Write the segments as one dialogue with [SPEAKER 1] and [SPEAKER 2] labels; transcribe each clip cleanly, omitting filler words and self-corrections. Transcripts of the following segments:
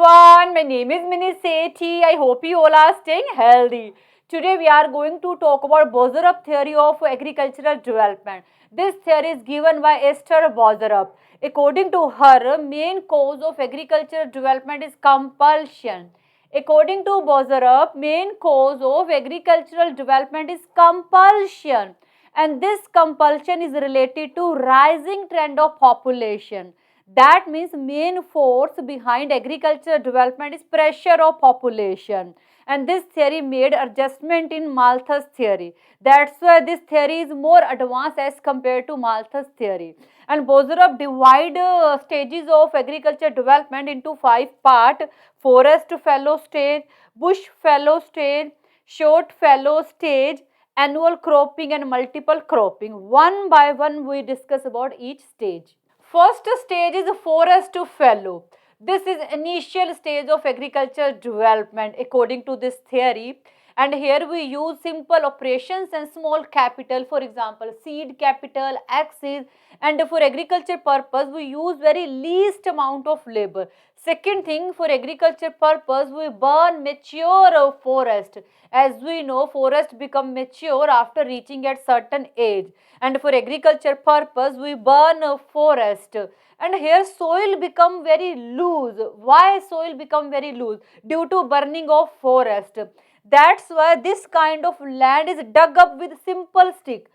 [SPEAKER 1] everyone, my name is Mini Sethi. I hope you all are staying healthy. Today we are going to talk about Boserup theory of agricultural development. This theory is given by Esther Boserup. According to her, main cause of agricultural development is compulsion. According to Boserup, main cause of agricultural development is compulsion, and this compulsion is related to rising trend of population. That means main force behind agriculture development is pressure of population, and this theory made adjustment in Malthus theory. That's why this theory is more advanced as compared to Malthus theory. And Boserup divide stages of agriculture development into 5 parts: forest fallow stage, bush fallow stage, short fallow stage, annual cropping and multiple cropping. One by one we discuss about each stage. First stage is forest fallow. This is initial stage of agricultural development according to this theory, and here we use simple operations and small capital, for example seed capital, axes, and for agriculture purpose we use very least amount of labor. Second thing, for agriculture purpose we burn mature forest. As we know, forest become mature after reaching at certain age, and for agriculture purpose we burn a forest. And here soil become very loose. Why soil become very loose? Due to burning of forest. That's why this kind of land is dug up with simple stick.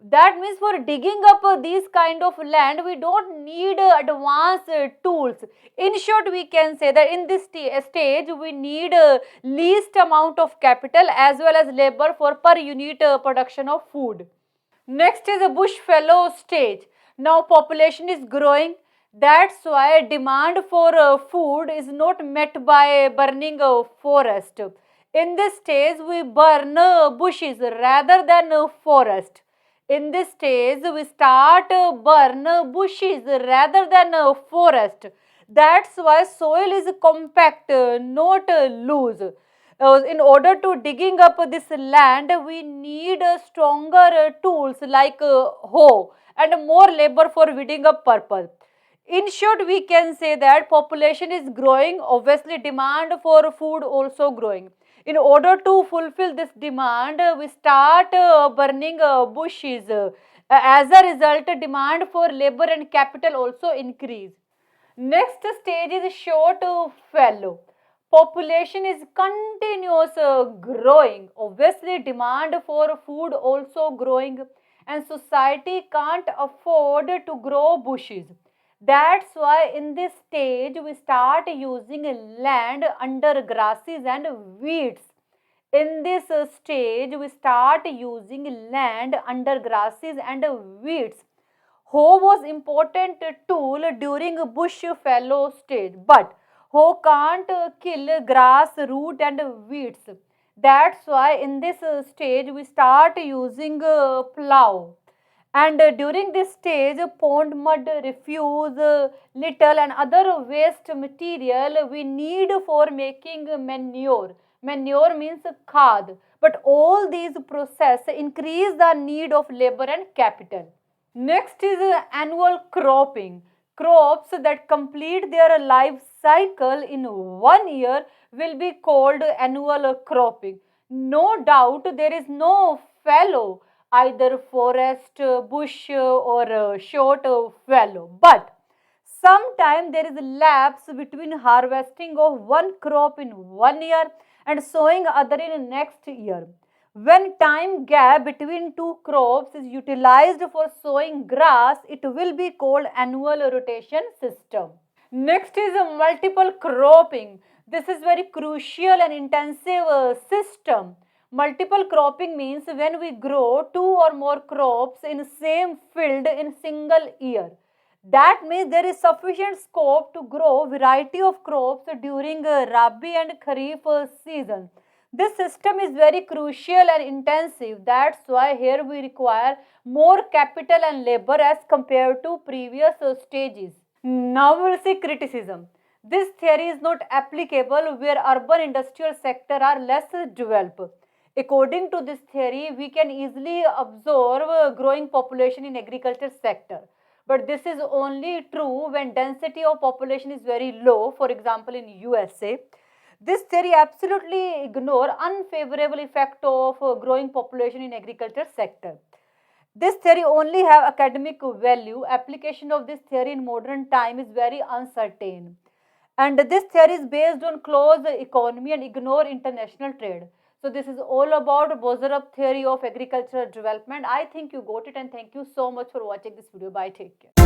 [SPEAKER 1] That means for digging up these kind of land we don't need advanced tools. In short, we can say that in this stage we need least amount of capital as well as labor for per unit production of food. Next is a bush fallow stage. Now population is growing. That's why demand for food is not met by burning a forest. In this stage we burn bushes rather than forest. In this stage we start burn bushes rather than forest. That's why soil is compact, not loose. In order to digging up this land we need stronger tools like hoe and more labor for weeding up purpose. In short, we can say that population is growing, obviously demand for food also growing. In order to fulfill this demand we start burning bushes. As a result, demand for labor and capital also increase. Next stage is short fallow. Population is continuous growing. Obviously, demand for food also growing, and society can't afford to grow bushes. That's why in this stage we start using land under grasses and weeds. In this stage we start using land under grasses and weeds. Hoe was important tool during bush fallow stage, but hoe can't kill grass, root and weeds. That's why in this stage we start using plow. And during this stage, pond mud, refuse, litter and other waste material we need for making manure. Manure means khad. But all these process increase the need of labor and capital. Next is annual cropping. Crops that complete their life cycle in 1 year will be called annual cropping. No doubt there is no fallow, either forest, bush or short fallow. But sometimes there is lapse between harvesting of one crop in 1 year and sowing other in next year. When time gap between two crops is utilized for sowing grass, it will be called annual rotation system. Next is a multiple cropping. This is very crucial and intensive system. Multiple cropping means when we grow two or more crops in same field in single year. That means there is sufficient scope to grow variety of crops during Rabi and Kharif season. This system is very crucial and intensive. That's why here we require more capital and labor as compared to previous stages. Now we will see criticism. This theory is not applicable where urban industrial sector are less developed. According to this theory, we can easily absorb growing population in agriculture sector. But this is only true when density of population is very low, for example in USA. This theory absolutely ignore unfavorable effect of growing population in agriculture sector. This theory only have academic value. Application of this theory in modern time is very uncertain. And this theory is based on closed economy and ignore international trade. So this is all about Bozerup theory of agricultural development. I think you got it, and thank you so much for watching this video. Bye, take care.